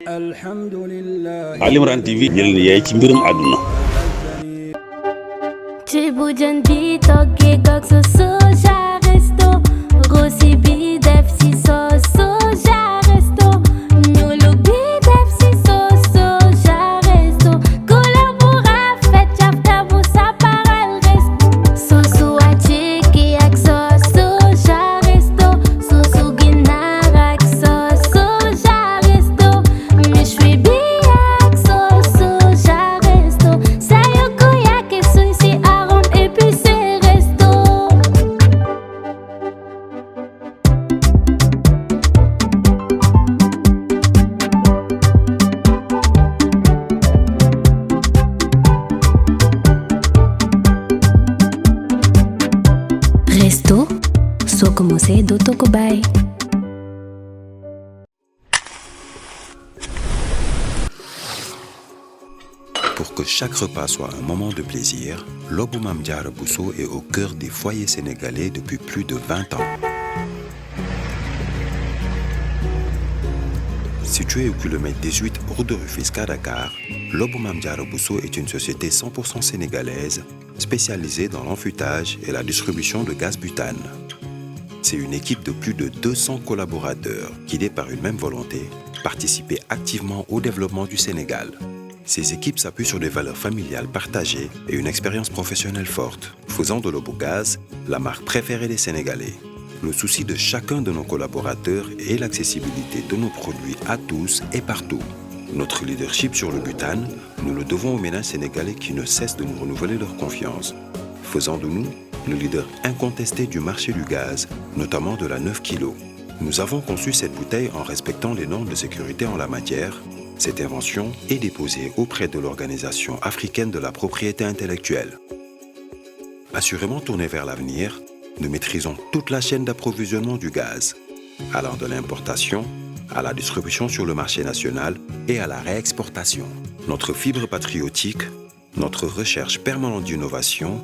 Ali Imran TV jël na yaay ci mbirum àdduna. ci bu jën bi toggee gog sa soja resto rosi bi def si sos soja resto ñulu bi def si sos soja resto couleur bu rafet cafka bu saparal resto sosu wàcce ak sos soja resto sosu ginaar ak sos soja resto méchoui bi ak sos soja resto sayoko yake suy si Resto, soo commencé dootoo ko bàyyi. Pour que chaque repas soit un moment de plaisir, Lobou Mame Diarra Bousso est au cœur des foyers sénégalais depuis plus de 20 ans. Situé au kilomètre 18 route de Rufisque à Dakar, Lobou Mame Diarra Bousso est une société 100% sénégalaise spécialisée dans l'enfûtage et la distribution de gaz butane. C'est une équipe de plus de 200 collaborateurs guidés par une même volonté, participer activement au développement du Sénégal. Ces équipes s'appuient sur des valeurs familiales partagées et une expérience professionnelle forte, faisant de Lobogaz la marque préférée des Sénégalais. Le souci de chacun de nos collaborateurs est l'accessibilité de nos produits à tous et partout. Notre leadership sur le butane, nous le devons aux ménages sénégalais qui ne cessent de nous renouveler leur confiance, faisant de nous le leader incontesté du marché du gaz, notamment de la 9 kg. Nous avons conçu cette bouteille en respectant les normes de sécurité en la matière. Cette invention est déposée auprès de l'Organisation africaine de la propriété intellectuelle. Assurément tournée vers l'avenir, nous maîtrisons toute la chaîne d'approvisionnement du gaz, allant de l'importation à la distribution sur le marché national et à la réexportation. Notre fibre patriotique, notre recherche permanente d'innovation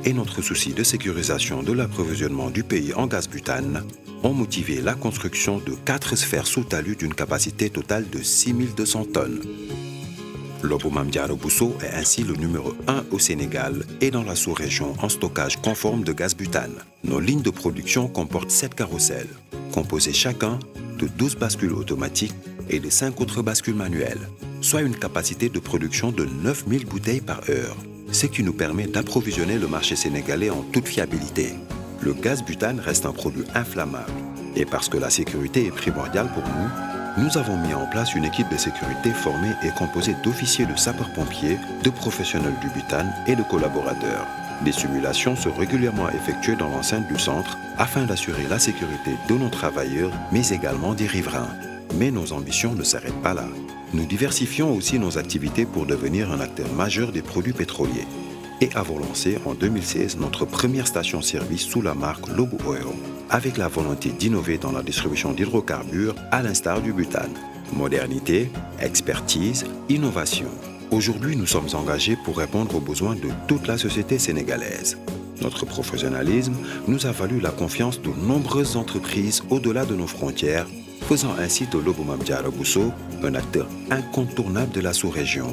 et notre souci de sécurisation de l'approvisionnement du pays en gaz butane ont motivé la construction de 4 sphères sous talus d'une capacité totale de 6200 tonnes. Lobou Mame Diarra Bousso est ainsi le numéro 1 au Sénégal et dans la sous-région en stockage conforme de gaz butane. Nos lignes de production comportent 7 carrousels, composés chacun de 12 bascules automatiques et de 5 autres bascules manuelles, soit une capacité de production de 9000 bouteilles par heure, ce qui nous permet d'approvisionner le marché sénégalais en toute fiabilité. Le gaz butane reste un produit inflammable et parce que la sécurité est primordiale pour nous, nous avons mis en place une équipe de sécurité formée et composée d'officiers de sapeurs-pompiers, de professionnels du butane et de collaborateurs. Des simulations sont régulièrement effectuées dans l'enceinte du centre afin d'assurer la sécurité de nos travailleurs, mais également des riverains. Mais nos ambitions ne s'arrêtent pas là. Nous diversifions aussi nos activités pour devenir un acteur majeur des produits pétroliers. Et avons lancé en 2016 notre première station-service sous la marque Lobou Oil, avec la volonté d'innover dans la distribution d'hydrocarbures à l'instar du butane. Modernité, expertise, innovation. Aujourd'hui, nous sommes engagés pour répondre aux besoins de toute la société sénégalaise. Notre professionnalisme nous a valu la confiance de nombreuses entreprises au-delà de nos frontières, faisant ainsi de Lobou Mame Diarra Bousso un acteur incontournable de la sous-région.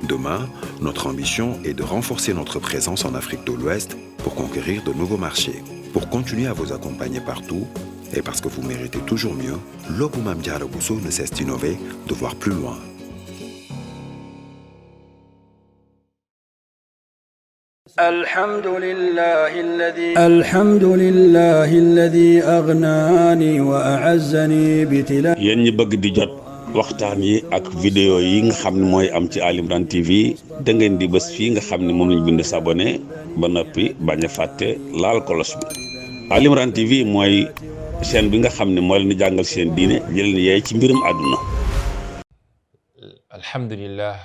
Demain, notre ambition est de renforcer notre présence en Afrique de l'Ouest pour conquérir de nouveaux marchés. Pour continuer à vous accompagner partout, et parce que vous méritez toujours mieux, Lobou Mame Diarra Bousso ne cesse d'innover, de voir plus loin. الحمد لله الذي أغناني وأعزني بتلا. yéen ñi bëgg di jot waxtaan yi ak vidéo yi nga xam ne mooy am ci Ali Imran TV da ngeen di bës fii nga xam ne moom lañ bind s'abonné ba noppi bañ a fàtte laal kolos bi. Ali Imran TV mooy chaîne bi nga xam ne moo leen di jàngal seen diine jël leen yaay ci mbirum àdduna. alhamdulillah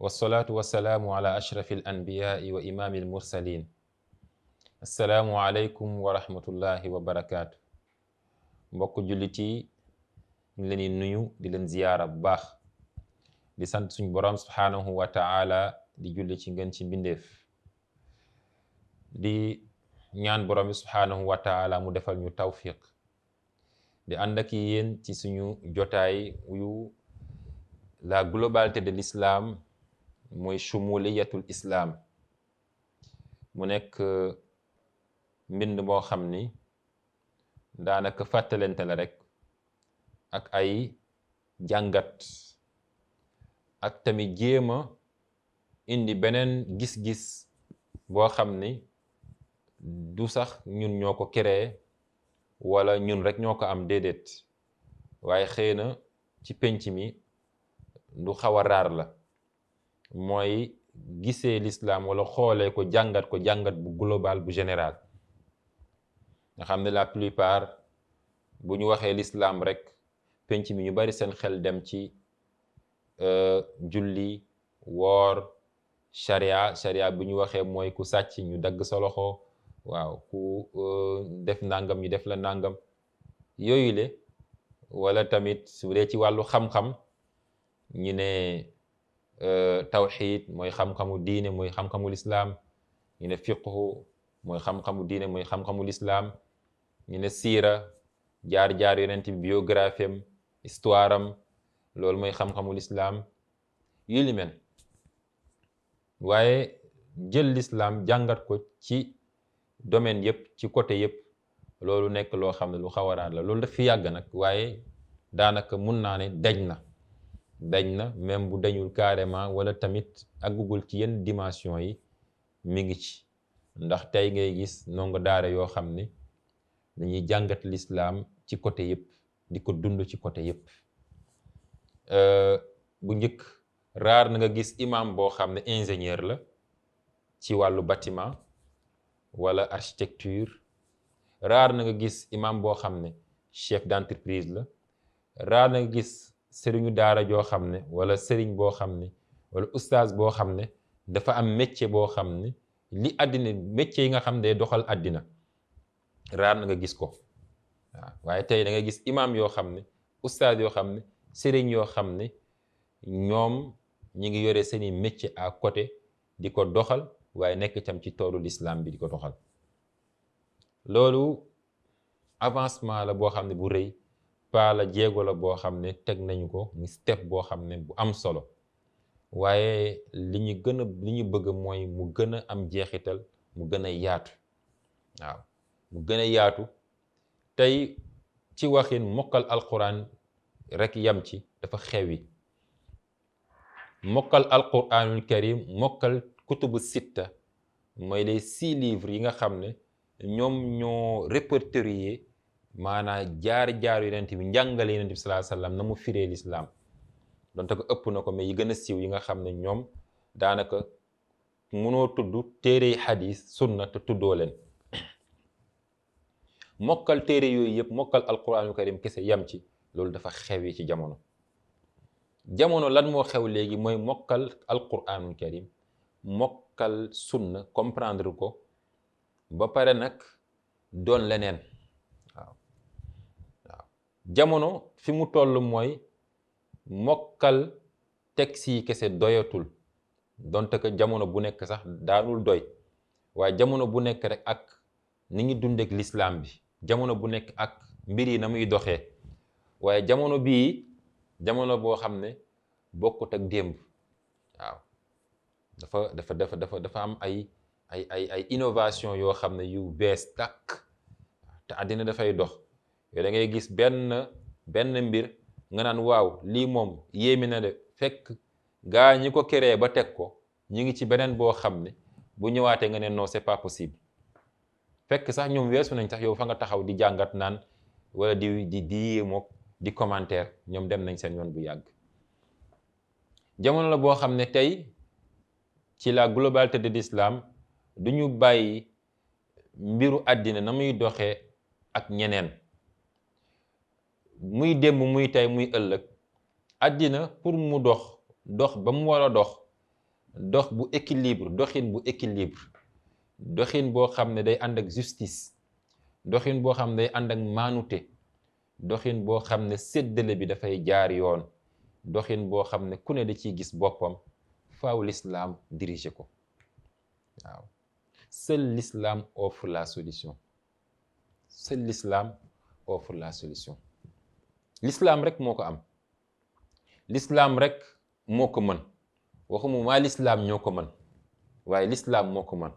wasalaatu wasalaamu ala ashrafi al anbiyaai wa imaami al mursalin. assalaamu aleykum wa rahmatullahi wa barakaatu. mbokk jullit yi ñu leen di nuyu di leen ziyaara bu baax di sant suñ boroom subhaanahu wa ta'ala di julli ci ngën ci mbindeef di ñaan boroom subhaanahu wa ta'ala mu defal ñu tawfiq di ànd ak yéen ci suñu jotaay yu la globalité de l'islam mooy shumuliyatul islam mu nekk mbind moo xam ni daanaka fàttalente la rek ak ay jàngat ak tamit jéema indi beneen gis-gis boo xam ni du sax ñun ñoo ko créé wala ñun rek ñoo ko am déedéet waaye xëy na ci penc mi du xaw a raar la mooy gisee l'islam wala xoolee ko jàngat bu global bu général nga xam ne la plupart bu ñu waxee l'islam rek penc mi ñu bari seen xel dem ci julli woor sharia bu ñu waxee mooy ku sàcc ñu dagg sa loxo waaw ku def nangam ñu def la nangam yooyu le wala tamit su dee ci wàllu xam-xam ñu ne tawxid mooy xam-xamu diine mooy xam-xamu lislaam ñu ne fiqhu mooy xam-xamu diine mooy xam-xamu lislaam ñu ne siira jaar-jaar yonent bi biographie am histoire am loolu mooy xam-xamu lislaam yu li mel waaye jël lislaam jàngat ko ci domaine yëpp ci côté yëpp loolu nekk loo xam ne lu xaw a raar la loolu daf fi yàgg nag waaye daanaka mun naa ne dañ na même bu dañul carrément wala tamit àggugul ci yenn dimension yi mi ngi ci ndax tey ngay gis ndongo daara yoo xam ne dañuy jàngat lislaam ci côté yëpp di ko dund ci côté yëpp bu njëkk raar na nga gis imam boo xam ne ingénieur la ci wàllu bâtiment wala architecture raar na nga gis imam boo xam ne chef d'entreprise la raar na nga gis sëriñu daara joo xam ne wala sëriñ boo xam ne wala ustaaz boo xam ne dafa am métier boo xam ne li àddina métier yi nga xam ne doxal àddina raar na nga gis ko waaw waaye tey da nga gis imam yoo xam ne ustaaz yoo xam ne sëriñ yoo xam ne ñoom ñi ngi yore seeni métier à côté di ko doxal waaye nekk tam ci toolu l'islam bi di ko doxal loolu avancement la boo xam ne bu rëy pas la jéego la boo xam ne teg nañu ko mu step boo xam ne bu am solo waaye li ñu bëgg mooy mu gën a am jeexital mu gën a yaatu waaw mu gën a yaatu tey ci waxin mokkal alquran rek yam ci dafa xewi mokkal alquranul karim mokkal kutubu sitta mooy les 6 livres yi nga xam ne ñoom ñoo répertorié maanaam jaar yonent bi njàngale yonent bi sallallahu alayhi wasallam na mu firee l'islam donte ko ëpp na ko mais yi gën a siiw yi nga xam ne ñoom daanaka mënoo tudd téere xadis sunna te tuddoo leen mokkal téere yooyu yëpp mokkal alquranul karim kese yam ci loolu dafa xewi ci jamono lan moo xew léegi mooy mokkal alquranul karim mokkal sunna comprendre ko ba pare nag doon leneen waaw jamono fi mu toll mooy mokkal texte yi kese doyatul donte que jamono bu nekk sax daanul doy waaye jamono bu nekk rek ak ni ngi dundeek l'islam bi jamono bu nekk ak mbir yi na muy doxee waaye jamono bii jamono boo xam ne bokkut ak démb waaw dafa am ay innovation yoo xam ne yu bees tàkk te àddina dafay dox yow da ngay gis benn mbir nga naan waaw lii moom yéemi na de fekk gaa ñi ko créé ba teg ko ñu ngi ci beneen boo xam ne bu ñëwaatee nga ne non c'est pas possible fekk sax ñoom weesu nañ sax yow fa nga taxaw di jàngat naan wala di yéemook di commentaire ñoom dem nañ seen yoon bu yàgg jamono la boo xam ne tey ci la globalité de l'islam du ñu bàyyi mbiru àddina na muy doxee ak ñeneen muy démb muy tey muy ëllëg àddina pour mu dox ba mu war a dox bu équilibre doxin boo xam ne day ànd ak justice doxin boo xam ne day ànd ak maanute doxin boo xam ne séddale bi dafay jaar yoon doxin boo xam ne ku ne da ciy gis boppam faaw l'islam diriger ko waaw seul l'islam offre la solution l'islam rek moo ko am, l'islam rek moo ko mën. waxuma waa l'islam ñoo ko mën waaye l'islam moo ko mën.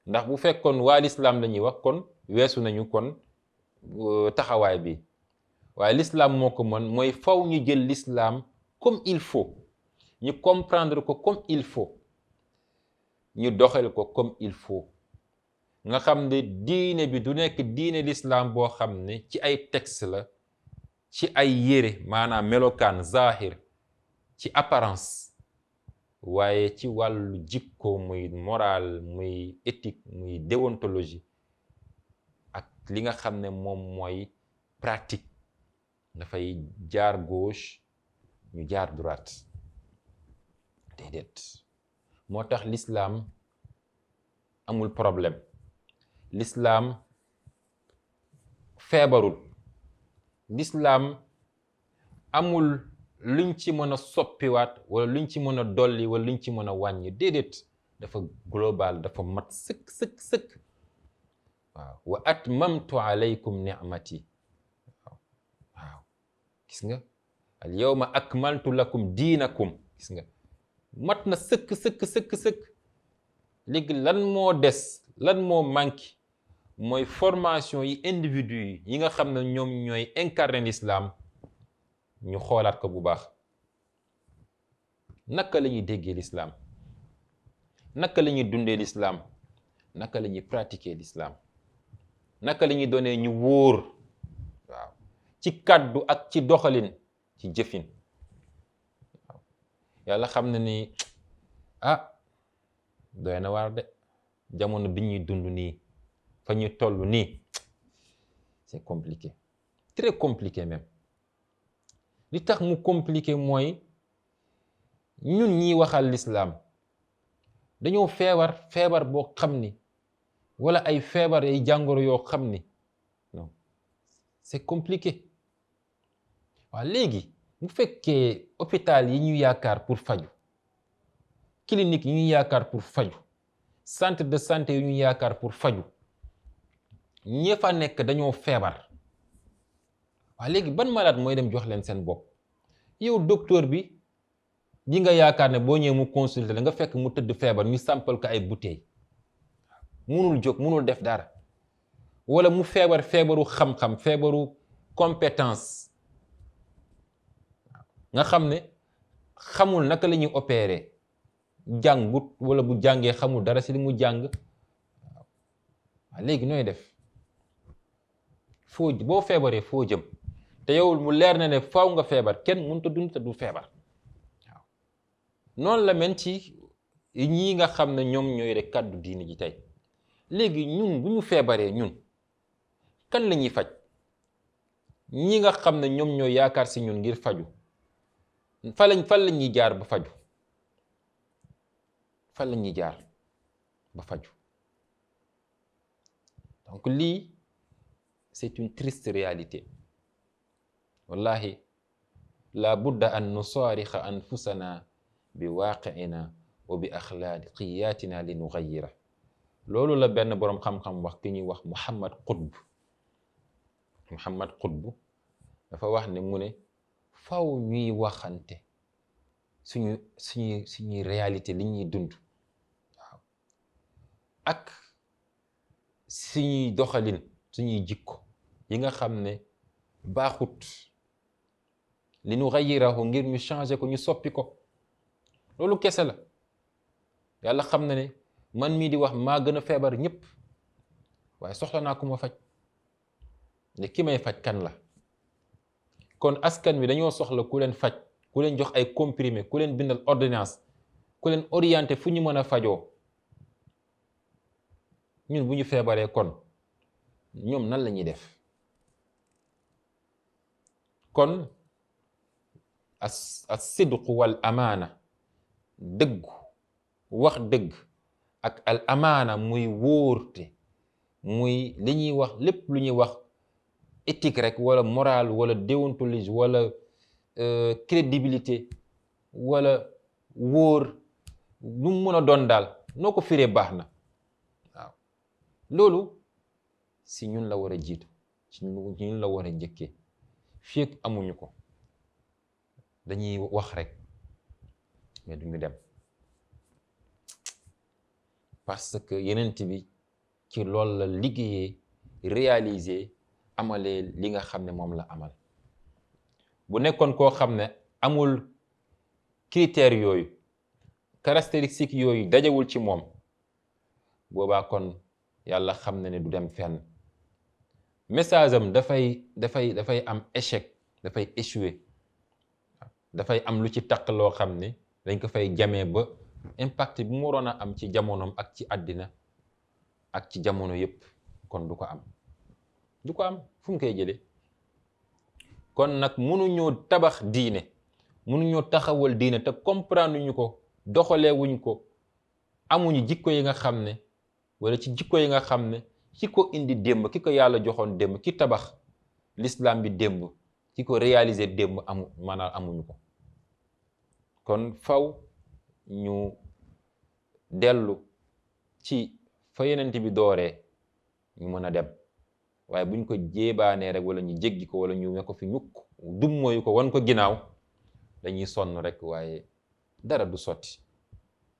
ndax bu fekkoon waa l'islam la ñuy wax kon weesu nañu kon taxawaay bi, waaye l'islam moo ko mën mooy faw ñu jël l'islam comme il faut, ñu comprendre ko comme il faut, ñu doxal ko comme il faut. nga xam ne diine bi du nekk diine l'islam boo xam ne ci ay texte la, ci ay yére maanaam melokaan zahir, ci apparence, waaye ci wàllu jikko, muy moral, muy éthique, muy déontologie, ak li nga xam ne moom mooy pratique. dafay jaar gauche ñu jaar droite. déedéet. moo tax l'islam amul problème, l'islam feebarul, l'islam amul luñ ci mën a soppiwaat wala luñ ci mën a dolli wala luñ ci mën a wàññi. déedéet. dafa global, dafa mat sëkk sëkk sëkk. waaw wa atmamtu alaykum ni'mati. waaw gis nga al yawma akmaltu lakum diinakum. gis nga mat na sëkk sëkk sëkk sëkk. léegi lan moo des, lan moo manqué mooy formation yi individu yi nga xam ne ñoom ñooy incarner l'islam, ñu xoolaat ko bu baax. naka la ñuy déggee l'islam, naka la ñuy dundee l'islam, naka la ñuy pratiquer l'islam, naka la ñuy doonee ñu wóor, waaw, ci kàddu ak ci doxalin, ci jëfin. waaw yàlla xam na ni doy na waar de, jamono bi ñuy dund nii, fa ñu toll nii, c'est compliqué, très compliqué même. li tax mu compliqué mooy ñun ñiy waxal l'islam dañoo feebar boo xam ni, wala ay feebar ay jàngoro yoo xam ni, non, c'est compliqué. waaw léegi bu fekkee hôpital yi ñu yaakaar pour faju, clinique yi ñu yaakaar pour faju, centre de santé yi ñu yaakaar pour faju, ñi fa nekk dañoo feebar. waaw léegi ban malade mooy dem jox leen seen bopp? yow docteur bi nga yaakaar ne boo ñëwee mu consulter la nga fekk mu tëdd feebar, ñu sampal ko ay bouteilles, munul jóg, munul def dara. wala mu feebaru xam-xam, feebaru compétence, nga xam ne xamul naka la ñuy opérer, jàngut, wala bu jàngee xamul dara ci li mu jàng. waaw léegi nooy def? boo feebaree foo jëm? te yow mu leer na ne faaw nga feebar, kenn mënut a dund te du feebar. waaw noonu la mel ci ñii nga xam ne ñoom ñooy rek kàddu diine ji tey. léegi ñun bu ñu feebaree, ñun kan la ñuy faj? ñi nga xam ne ñoom ñooy yaakaar ci ñun ngir faju, fan la ñuy jaar ba faju? fan la ñuy jaar ba faju? donc lii c'est une triste réalité. wallahi la budda an nusaarixa anfusana bi waaqi'ina wa bi axlaaqiyatina li nugayyira. loolu la benn boroom xam-xam wax ki ñuy wax Muhammad Qutb dafa wax ne mu ne faw ñuy waxante suñuy réalité li ñuy dund, waaw, ak suñuy doxalin, suñuy jikko yi nga xam ne baaxut, li nu xayirahu ngir ñu changer ko, ñu soppi ko. loolu kese la. yàlla xam na ne man mii di wax maa gën a feebar ñépp, waaye soxla naa ku ma faj. ne ki may faj kan la? kon askan wi dañoo soxla ku leen faj, ku leen jox ay comprimé, ku leen bindal ordonnance, ku leen orienté fu ñu mën a fajoo. ñun bu ñu feebaree kon ñoom nan la ñuy def? kon as-sidqu wal amaana, dëggu, wax dëgg, ak al amaana muy wóorte, muy li ñuy wax lépp lu ñuy wax éthique rek, wala morale, wala déontologie, wala crédibilité, wala wóor, lu mu mën a doon daal, noo ko firee baax na. waaw loolu si ñun la war a jiitu, si ñun la war a njëkkee. fii ak amuñu ko dañuy wax rek mais duñu dem, parce que yenent bi ci loolu la liggéeyee réaliser amalee li nga xam ne moom la amal. bu nekkoon koo xam ne amul critères yooyu, caractéristiques yooyu dajewul ci moom, boobaa kon yàlla xam na ne du dem fenn. message am dafay am échec, dafay échouer, dafay am lu ci taq loo xam ne dañ ko fay jamee ba impact bi mu waroon a am ci jamonoom ak ci àddina ak ci jamono yépp kon du ko am fu mu koy jëlee. kon nag mënuñoo tabax diine, mënuñoo taxawal diine te comprendre ñu ko, doxalee wuñ ko, amuñu jikko yi nga xam ne wala ci jikko yi nga xam ne ki ko indi démb, ki ko yàlla joxoon démb, ki tabax l'islam bi démb, ki ko réaliser démb amuñu ko. kon faw ñu dellu ci fa yenent bi dooree ñu mën a dem, waaye buñ ko jéebaanee rek wala ñu jéggi ko wala ñu ne ko fi ñukk dummóoyu ko wan ko ginnaaw, dañuy sonn rek waaye dara du sotti.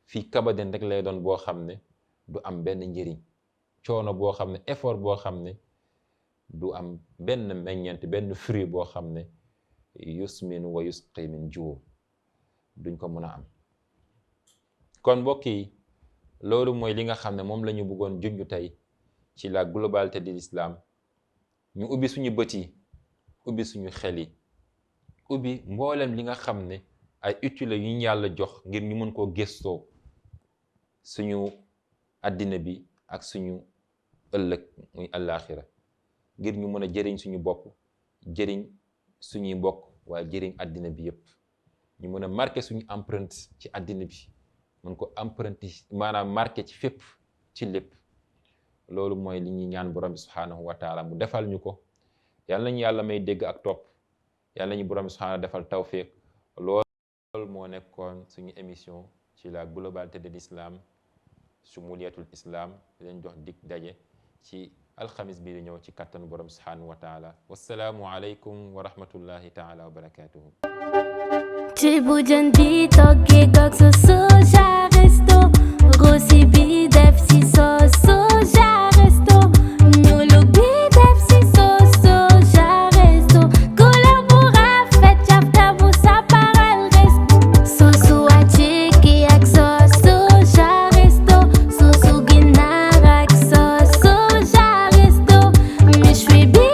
fii kabaden rek lay doon boo xam ne du am benn njëriñ, coono boo xam ne effort boo xam ne du am benn meññeent, benn fruit boo xam ne yusminu wa yusqi min juu, duñ ko mën a am. kon mbokk yi loolu mooy li nga xam ne moom la ñu bëggoon junj tey ci la globalité de l'islam. ñu ubbi suñu bët yi, ubbi suñu xel yi, ubbi mboolem li nga xam ne ay utile yu ñu yàlla jox ngir ñu mën koo gëstoo suñu àddina bi ak suñu ëllëg muy àllaaxira, ngir ñu mën a jëriñ suñu bopp, jëriñ suñuy mbokk, waaye jëriñ àddina bi yépp. ñu mën a marqué suñu empreinte ci àddina bi, mën ko empreinte maanaam marqué ci fépp, ci lépp. loolu mooy li ñuy ñaan borom bi subhaanahu wa taala mu defal ñu ko. yàlla nañu yàlla may dégg ak topp, yàlla nañu borom bi subhaanahu defal tawfiq. loolu moo nekkoon suñu émission ci la globalité de l'islam, shumuliyatul islam. di leen jox dig daje ci alxamis bi di ñëw ci kattanu borom subhaanahu wa taala. wassalaamu aleykum wa rahmatullahi taala wa barakatuhu. Ceebu-jën bi toggee gog sa soja resto, rosi bi def si sos soja resto, ñulug bi def si sos soja resto, couleur bu rafet cafka bu saparal resto, sosu wàcce ak sos soja resto, sosu ginaar ak sos soja resto, méchoui bi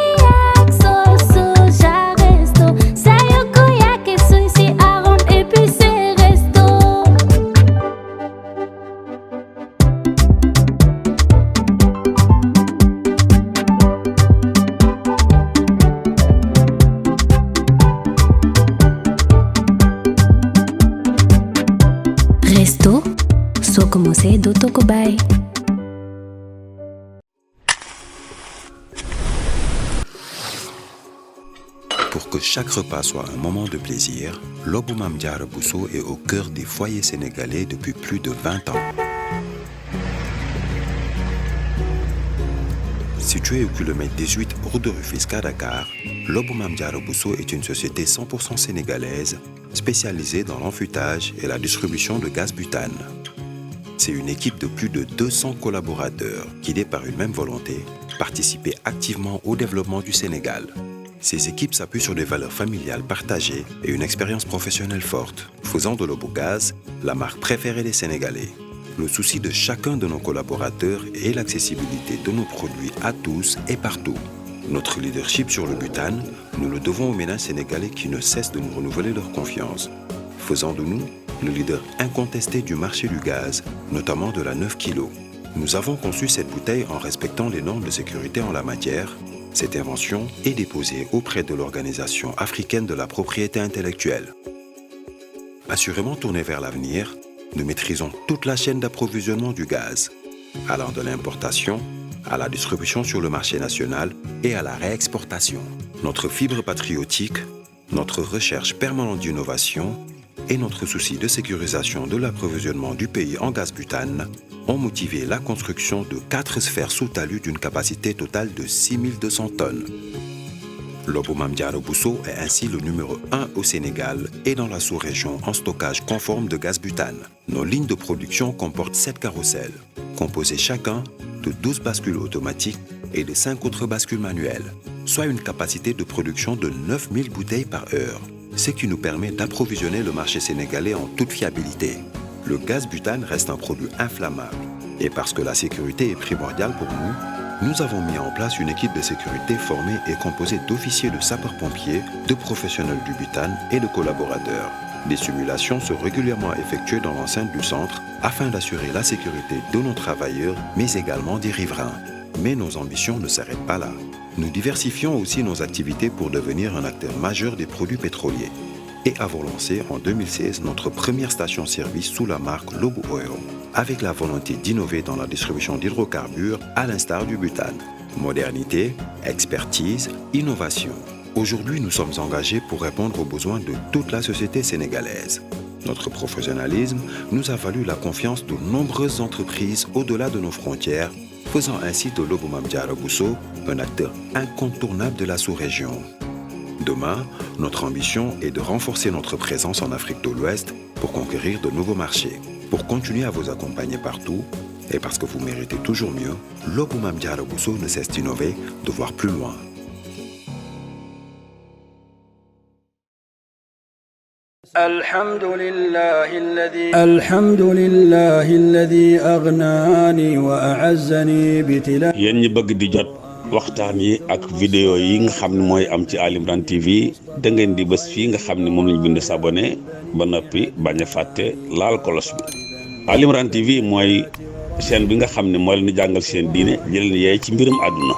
ak sos soja resto, sayoko yake suy si arôme épicé resto. Resto, soo ko mosee dootoo ko bàyyi. Pour que chaque repas soit un moment de plaisir, Lobou Mame Diarra Bousso est au cœur des foyers sénégalais depuis plus de 20 ans. Situé au kilomètre 18 route de Rufisque à Dakar, Lobou Mame Diarra Bousso est une société 100% sénégalaise spécialisée dans l'enfûtage et la distribution de gaz butane. C'est une équipe de plus de 200 collaborateurs guidés par une même volonté, participer activement au développement du Sénégal. Ces équipes s'appuient sur des valeurs familiales partagées et une expérience professionnelle forte, faisant de Lobogaz la marque préférée des Sénégalais. Le souci de chacun de nos collaborateurs est l'accessibilité de nos produits à tous et partout. Notre leadership sur le butane, nous le devons aux ménages sénégalais qui ne cessent de nous renouveler leur confiance, faisant de nous le leader incontesté du marché du gaz, notamment de la 9 kg. Nous avons conçu cette bouteille en respectant les normes de sécurité en la matière. Cette invention est déposée auprès de l'Organisation africaine de la propriété intellectuelle. Assurément tournée vers l'avenir, nous maîtrisons toute la chaîne d'approvisionnement du gaz, allant de l'importation à la distribution sur le marché national et à la réexportation. Notre fibre patriotique, notre recherche permanente d'innovation et notre souci de sécurisation de l'approvisionnement du pays en gaz butane ont motivé la construction de 4 sphères sous talus d'une capacité totale de 6200 tonnes. Lobou Mame Diarra Bousso est ainsi le numéro 1 au Sénégal et dans la sous-région en stockage conforme de gaz butane. Nos lignes de production comportent 7 carrousels, composés chacun de 12 bascules automatiques et de 5 autres bascules manuelles, soit une capacité de production de 9000 bouteilles par heure, ce qui nous permet d'approvisionner le marché sénégalais en toute fiabilité. Le gaz butane reste un produit inflammable et parce que la sécurité est primordiale pour nous avons mis en place une équipe de sécurité formée et composée d'officiers de sapeurs-pompiers, de professionnels du butane et de collaborateurs. Des simulations sont régulièrement effectuées dans l'enceinte du centre afin d'assurer la sécurité de nos travailleurs, mais également des riverains. Mais nos ambitions ne s'arrêtent pas là. Nous diversifions aussi nos activités pour devenir un acteur majeur des produits pétroliers et avons lancé en 2016 notre première station-service sous la marque Lobou Oil, avec la volonté d'innover dans la distribution d'hydrocarbures à l'instar du butane. Modernité, expertise, innovation. Aujourd'hui, nous sommes engagés pour répondre aux besoins de toute la société sénégalaise. Notre professionnalisme nous a valu la confiance de nombreuses entreprises au-delà de nos frontières, faisant ainsi de Lobou Mame Diarra Bousso un acteur incontournable de la sous-région. Demain, notre ambition est de renforcer notre présence en Afrique de l'Ouest pour conquérir de nouveaux marchés. Pour continuer à vous accompagner partout, et parce que vous méritez toujours mieux, Lobou Mame Diarra Bousso ne cesse d'innover, de voir plus loin. الحمد لله الذي أغناني وأعزني بتلا. yéen ñi bëgg di jot waxtaan yi ak vidéo yi nga xam ne mooy am ci Ali Imran TV da ngeen di bës fii nga xam ne moom lañ bind s'abonné ba noppi bañ a fàtte laal kolos bi. Ali Imran TV mooy chaîne bi nga xam ne moo leen di jàngal seen diine jëleen yeey ci mbirum àdduna.